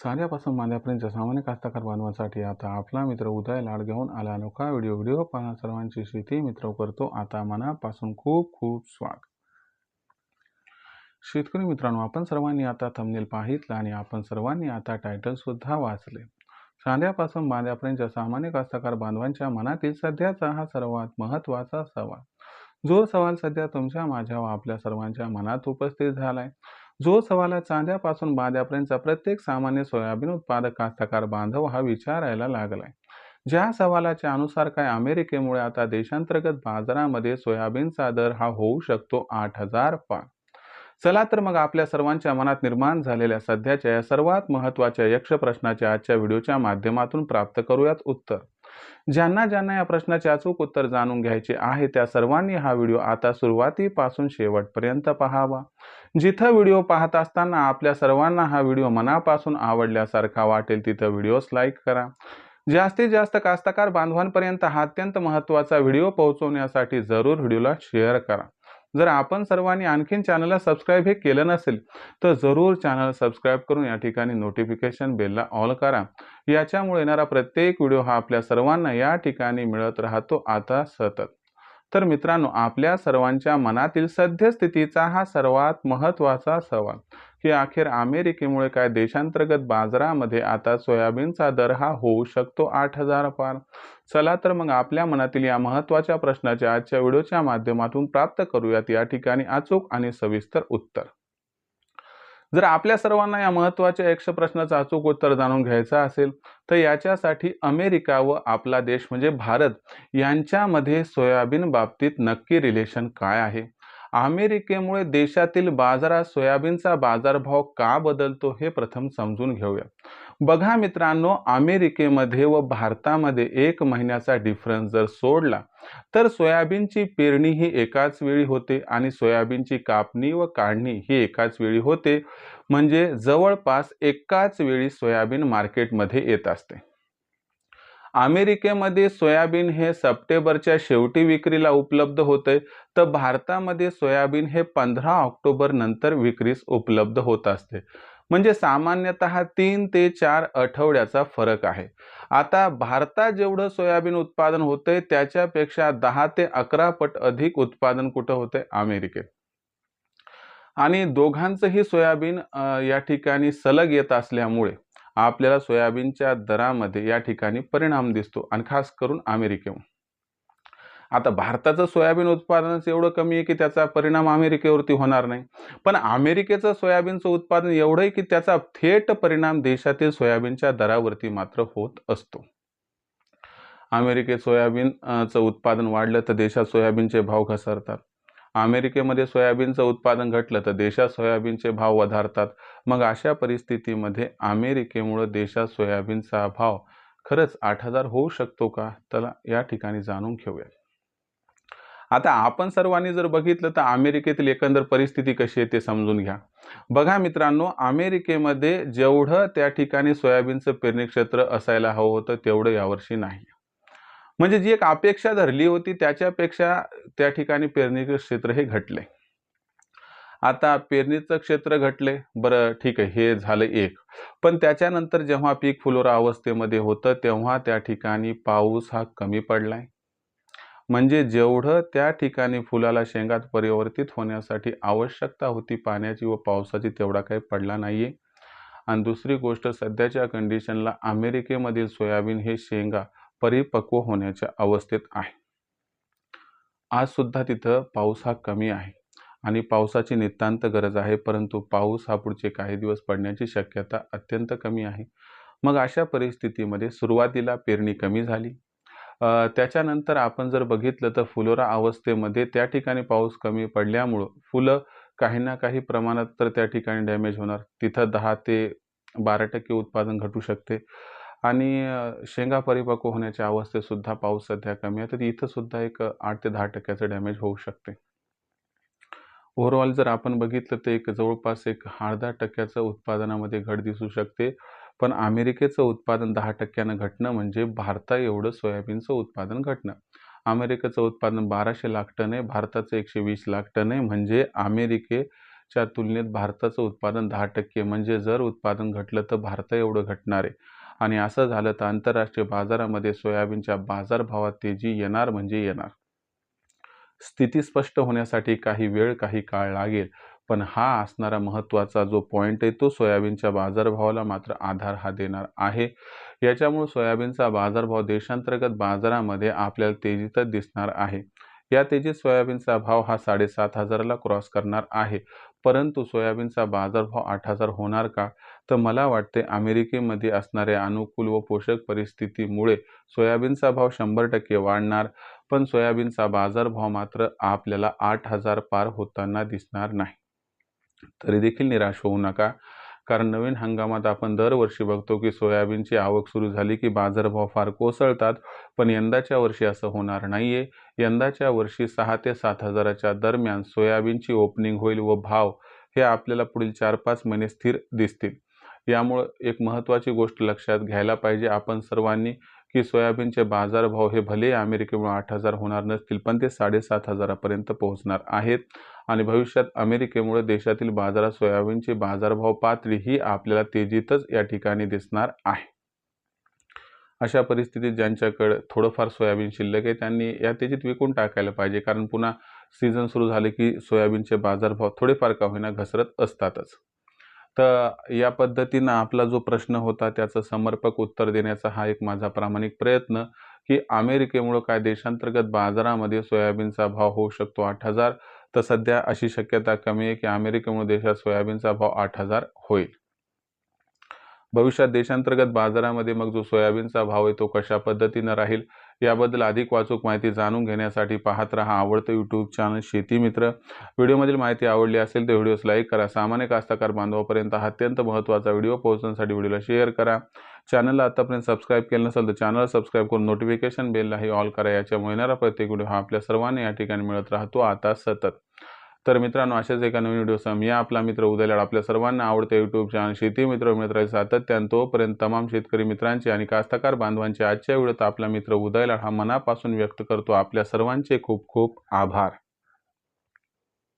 साध्यापासून मांद्यापर्यंत सामान्य कास्तकार बांधवांसाठी आता आपला मित्र उदय लाड घेऊन आला अनोखा व्हिडिओ पाहणा सर्वांची शेती मित्र करतो आता मनापासून खूप खूप स्वागत. शेतकरी मित्रांनो, आपण सर्वांनी आता थंबनेल पाहितला आणि आपण सर्वांनी आता टायटल सुद्धा वाचले. साध्यापासून बांध्यापर्यंत सामान्य कास्तकार बांधवांच्या मनातील सध्याचा हा सर्वात महत्त्वाचा सवाल, जो सवाल सध्या तुमच्या माझ्या व आपल्या सर्वांच्या मनात उपस्थित झालाय, जो सवाल चांद्यापासून बांध्यापर्यंत प्रत्येक सामान्य सोयाबीन उत्पादक कास्तकार बांधव हा विचारायला लागलाय. ज्या सवालाच्या अनुसार काय अमेरिकेमुळे आता देशांतर्गत बाजारामध्ये सोयाबीनचा दर हा होऊ शकतो 8,000 पार. चला तर मग आपल्या सर्वांच्या मनात निर्माण झालेल्या सध्याच्या या सर्वात महत्त्वाच्या यक्ष प्रश्नाच्या आजच्या व्हिडिओच्या माध्यमातून प्राप्त करूयात उत्तर. ज्यांना ज्यांना या प्रश्नाचे अचूक उत्तर जाणून घ्यायचे आहे त्या सर्वांनी हा व्हिडिओ आता सुरुवातीपासून शेवटपर्यंत पाहावा. जिथं व्हिडिओ पाहत असताना आपल्या सर्वांना हा व्हिडिओ मनापासून आवडल्यासारखा वाटेल तिथं व्हिडिओस लाईक करा. जास्तीत जास्त कास्तकार बांधवांपर्यंत हा अत्यंत महत्त्वाचा व्हिडिओ पोहोचवण्यासाठी जरूर व्हिडिओला शेअर करा. जर आपण सर्वांनी आणखीन चॅनलला सबस्क्राईब हे केलं नसेल तर जरूर चॅनल सबस्क्राईब करून या ठिकाणी नोटिफिकेशन बेलला ऑल करा. याच्यामुळे येणारा प्रत्येक व्हिडिओ हा आपल्या सर्वांना या ठिकाणी मिळत राहतो आता सतत. तर मित्रांनो, आपल्या सर्वांच्या मनातील सद्यस्थितीचा हा सर्वात महत्त्वाचा सवाल की अखेर अमेरिकेमुळे काय देशांतर्गत बाजारामध्ये आता सोयाबीनचा दर हा होऊ शकतो 8,000 पार. चला तर मग आपल्या मनातील या महत्त्वाच्या प्रश्नाचे आजच्या व्हिडिओच्या माध्यमातून प्राप्त करूयात या ठिकाणी अचूक आणि सविस्तर उत्तर. जर आपल्या सर्वांना या महत्त्वाच्या यक्ष प्रश्नाचं अचूक उत्तर जाणून घ्यायचं असेल तर याच्यासाठी अमेरिका व आपला देश म्हणजे भारत यांच्यामध्ये सोयाबीन बाबतीत नक्की रिलेशन काय आहे, अमेरिकेमुळे देशातील बाजारात सोयाबीनचा बाजारभाव का बदलतो हे प्रथम समजून घेऊया. बघा मित्रांनो, अमेरिकेमध्ये व भारतामध्ये 1 महिन्याचा डिफरन्स जर सोडला तर सोयाबीनची पेरणी ही एकाच वेळी होते आणि सोयाबीनची कापणी व काढणी ही एकाच वेळी होते. म्हणजे जवळपास एकाच वेळी सोयाबीन मार्केटमध्ये येत असते. अमेरिकेमध्ये सोयाबीन हे सप्टेंबरच्या शेवटी विक्रीला उपलब्ध होते तर भारतामध्ये सोयाबीन हे 15 ऑक्टोबर नंतर विक्रीस उपलब्ध होत असते. म्हणजे सामान्यतः 3 ते 4 आठवड्याचा फरक आहे. आता भारतात जेवढं सोयाबीन उत्पादन होते त्याच्यापेक्षा 10 ते 11 पट अधिक उत्पादन कुठं होते, अमेरिकेत. आणि दोघांचंही सोयाबीन या ठिकाणी सलग येत असल्यामुळे आपल्याला सोयाबीनच्या दरामध्ये या ठिकाणी परिणाम दिसतो आणि खास करून अमेरिकेवर. आता भारताचं सोयाबीन उत्पादनच एवढं कमी आहे की त्याचा परिणाम अमेरिकेवरती होणार नाही, पण अमेरिकेचं सोयाबीनचं उत्पादन एवढं आहे की त्याचा थेट परिणाम देशातील सोयाबीनच्या दरावरती मात्र होत असतो. अमेरिकेत सोयाबीनचं उत्पादन वाढलं तर देशात सोयाबीनचे भाव घसरतात. अमेरिकेमध्ये सोयाबीनचं उत्पादन घटलं तर देशात सोयाबीनचे भाव वधारतात. मग अशा परिस्थितीमध्ये अमेरिकेमुळे देशात सोयाबीनचा भाव खरंच 8,000 होऊ शकतो का, तर या ठिकाणी जाणून घेऊया. आता आपण सर्वांनी जर बघितलं तर अमेरिकेतील एकंदर परिस्थिती कशी आहे ते समजून घ्या. बघा मित्रांनो, अमेरिकेमध्ये जेवढं त्या ठिकाणी सोयाबीनचं पेरणी क्षेत्र असायला हवं होतं तेवढं यावर्षी नाही. म्हणजे जी एक अपेक्षा धरली होती त्याच्यापेक्षा त्या ठिकाणी पेरणीचं क्षेत्र हे घटले. आता पेरणीचं क्षेत्र घटले, बरं ठीक आहे, हे झालं एक. पण त्याच्यानंतर जेव्हा पीक फुलोरा अवस्थेमध्ये होतं तेव्हा त्या ठिकाणी पाऊस हा कमी पडलाय. म्हणजे जेवढं त्या ठिकाणी फुलाला शेंगात परिवर्तित होण्यासाठी आवश्यकता होती पाण्याची व पावसाची तेवढा काही पडला नाहीये. आणि दुसरी गोष्ट, सध्याच्या कंडिशनला अमेरिकेमधील सोयाबीन हे शेंगा परिपक्व होण्याच्या अवस्थेत आहे. आज सुद्धा तिथं पाऊस हा कमी आहे आणि पावसाची नितांत गरज आहे, परंतु पाऊस हा पुढचे काही दिवस पडण्याची शक्यता अत्यंत कमी आहे. मग अशा परिस्थितीमध्ये सुरुवातीला पेरणी कमी झाली. त्याच्यानंतर आपण जर बघितलं तर फुलोरा अवस्थेमध्ये त्या ठिकाणी पाऊस कमी पडल्यामुळं फुलं काही ना काही प्रमाणात तर त्या ठिकाणी डॅमेज होणार. तिथं 10 ते 12% उत्पादन घटू शकते आणि शेंगा परिपक्व होण्याच्या अवस्थेत सुद्धा पाऊस सध्या कमी आहे तर इथं सुद्धा एक 8 ते 10% डॅमेज होऊ शकते. ओव्हरऑल जर आपण बघितलं तर एक जवळपास एक 10% उत्पादनामध्ये घट दिसू शकते. पण अमेरिकेचं उत्पादन 10% घटणं म्हणजे भारता एवढं सोयाबीनचं उत्पादन घटणं. अमेरिकेचं उत्पादन 1200 लाख टन आहे, भारताचं 120 लाख टन आहे. म्हणजे अमेरिके च्या तुलनेत भारताचं उत्पादन 10% म्हणजे जर उत्पादन घटलं तर भारता एवढं घटणार आहे. आणि असं झालं तर आंतरराष्ट्रीय बाजारामध्ये सोयाबीनच्या बाजारभावात तेजी येणार म्हणजे येणार. स्थिती स्पष्ट होण्यासाठी काही वेळ, काही काळ लागेल. पण हा असणारा महत्त्वाचा जो पॉइंट आहे तो सोयाबीनच्या बाजारभावाला मात्र आधार हा देणार आहे. याच्यामुळे सोयाबीनचा बाजारभाव देशांतर्गत बाजारामध्ये आपल्याला तेजीतच दिसणार आहे. या तेजीत सोयाबीनचा भाव हा 7,500 ला क्रॉस करणार आहे. परंतु सोयाबीनचा बाजारभाव 8,000 होणार का? तर मला वाटते अमेरिकेमध्ये असणाऱ्या अनुकूल व पोषक परिस्थितीमुळे सोयाबीनचा भाव 100% वाढणार. पण सोयाबीनचा बाजारभाव मात्र आपल्याला 8,000 पार होताना दिसणार नाही. तरी देखील निराश होऊ नका. कारण नवीन हंगामात आपण दरवर्षी बघतो की सोयाबीनची आवक सुरू झाली की बाजारभाव फार कोसळतात. पण यंदाच्या वर्षी असं होणार नाहीये. यंदाच्या वर्षी 6 ते 7,000च्या दरम्यान सोयाबीनची ओपनिंग होईल व भाव हे आपल्याला पुढील 4-5 महिने स्थिर दिसतील. यामुळं एक महत्त्वाची गोष्ट लक्षात घ्यायला पाहिजे आपण सर्वांनी की सोयाबीनचे बाजारभाव हे भले अमेरिकेमुळे 8,000 होणार नसतील, पण ते 7,500 पर्यंत पोहोचणार आहेत. आणि भविष्यात अमेरिकेमुळे देशातील बाजारात सोयाबीनची बाजारभाव पातळी ही आपल्याला तेजीतच या ठिकाणी दिसणार आहे. अशा परिस्थितीत ज्यांच्याकडे थोडंफार सोयाबीन शिल्लक आहे त्यांनी या तेजीत विकून टाकायला पाहिजे. कारण पुन्हा सीझन सुरू झाले की सोयाबीनचे बाजारभाव थोडेफार का होईना घसरत असतातच. तर या पद्धतीनं आपला जो प्रश्न होता त्याचं समर्पक उत्तर देण्याचा हा एक माझा प्रामाणिक प्रयत्न की अमेरिकेमुळं काय देशांतर्गत बाजारामध्ये सोयाबीनचा भाव होऊ शकतो 8,000. तर सध्या अशी शक्यता कमी आहे की अमेरिकेमुळे देशात सोयाबीनचा भाव 8,000 होईल. भविष्यात देशांतर्गत बाजारामध्ये मग जो सोयाबीनचा भाव आहे तो कशा पद्धतीनं राहील याबद्दल अधिक वाचूक माहिती जाणून घेण्यासाठी पाहत रहा आवडतं यूट्यूब चॅनल शेती मित्र. व्हिडिओमधील माहिती आवडली असेल तर व्हिडिओस लाईक करा. सामान्य कास्तकार बांधवापर्यंत हा अत्यंत महत्त्वाचा व्हिडिओ पोहोचण्यासाठी व्हिडिओला शेअर करा. चॅनलला आतापर्यंत सबस्क्राईब केलं नसेल तर चॅनल सबस्क्राईब करून नोटिफिकेशन बेललाही ऑल करा. याच्यामुळे येणारा प्रत्येक व्हिडिओ हा आपल्या सर्वांना या ठिकाणी मिळत राहतो आता सतत. तर मित्रांनो अशाच एका नवीन व्हिडिओसह मी आपला मित्र उदय लाड आपल्या सर्वांना आवडते यूट्यूब चॅनल शेती मित्र मिळत राहील सातत्याने. तोपर्यंत तमाम शेतकरी मित्रांचे आणि कास्तकार बांधवांचे आजच्या व्हिडिओत आपला मित्र उदय लाड हा मनापासून व्यक्त करतो आपल्या सर्वांचे खूप खूप आभार.